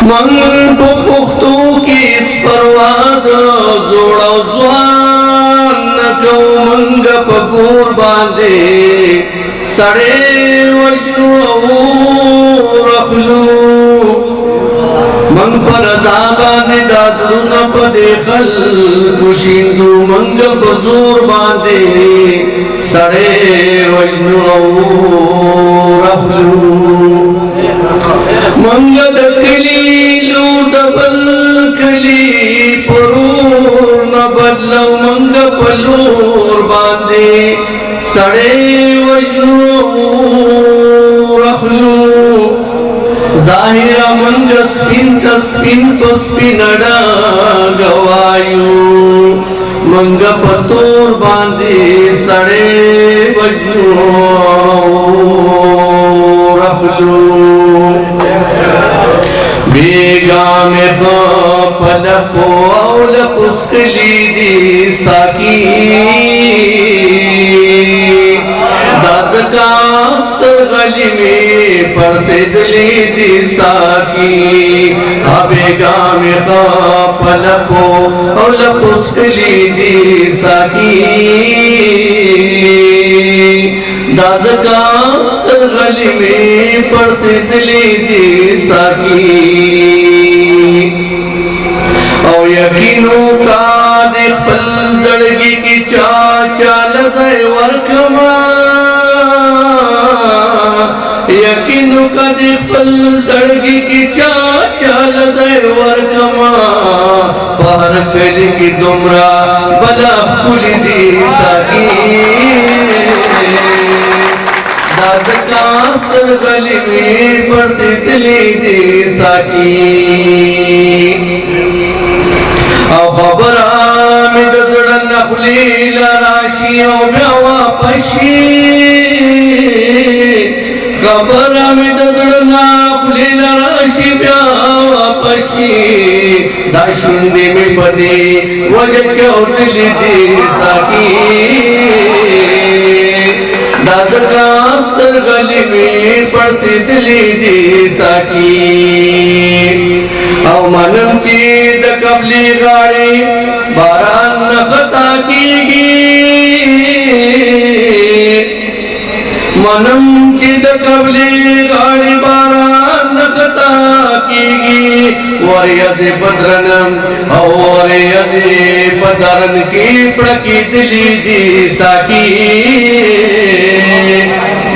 من په پختو کې سپرواد زوړ او ځوان نکو منګ په کور باندې سړې وجنو او رخلو من پر ځابانې دادونه په دې خلکو شیندو منګ په زور باندې سړې وجنو او رخلو منګ د کلی لو دبل کلی پرور نه بدلو منګ په لور باندې سړې وجنو رخلو ظاهر منګ سپین تسپین پسپینډا گوایو منګ په تور باندې سړې وجنو رخلو بیگا میں خپل پول پسکلی دی ساکی دازکاستر غلی میں پرسدلی دی ساکی بیگا میں خپل پول پسکلی دی ساکی دازکاستر غلی میں پرسدلی دی ساکی او یقینو کا دے خپل زړګي کی چا چال ځای ورکما یقینو کا دے خپل زړګي کی چا چال ځای ورکما بهر کلی کی دومرا بلا خپل دی ساکی دازکاستر غلی میں پرسدلی دی ساکی او خبر آمد دڑن خلیل راشی او بیا واپشی خبر آمد دڑن خلیل راشی بیا واپشی دا شندی میں پدی وجہ چوٹلی دی ساکی دازکاستر غلی میں پرسدلی دی ساکی او منم چی د قبلی غاڑی باران نخطا کیگی منم چی د قبلی غاڑی باران نخطا کیگی وریت بدرنم او وریت بدرن کی پڑکی دلی دی ساکی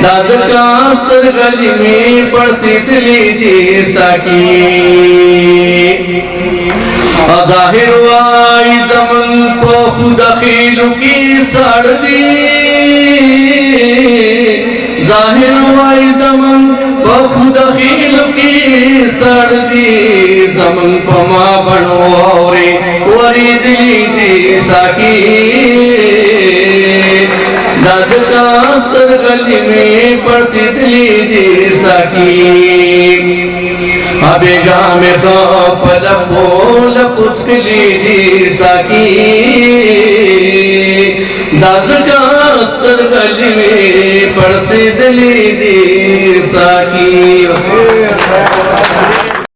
دازکاستر غلی میں پرسدلی دی ساکی ظاہر وائی زمن پا خود خیلو کی سڑ دی ظاہر وائی زمن پا خود خیلو کی سڑ دی زمن پا ما بنو اوری وری دلی دی ساکی دازکاستر غلی میں پرسدلی دی ساکی بیگا میں خپل پول پسکلی دی ساکی دازکاستر غلی میں پرسدلی دی ساکی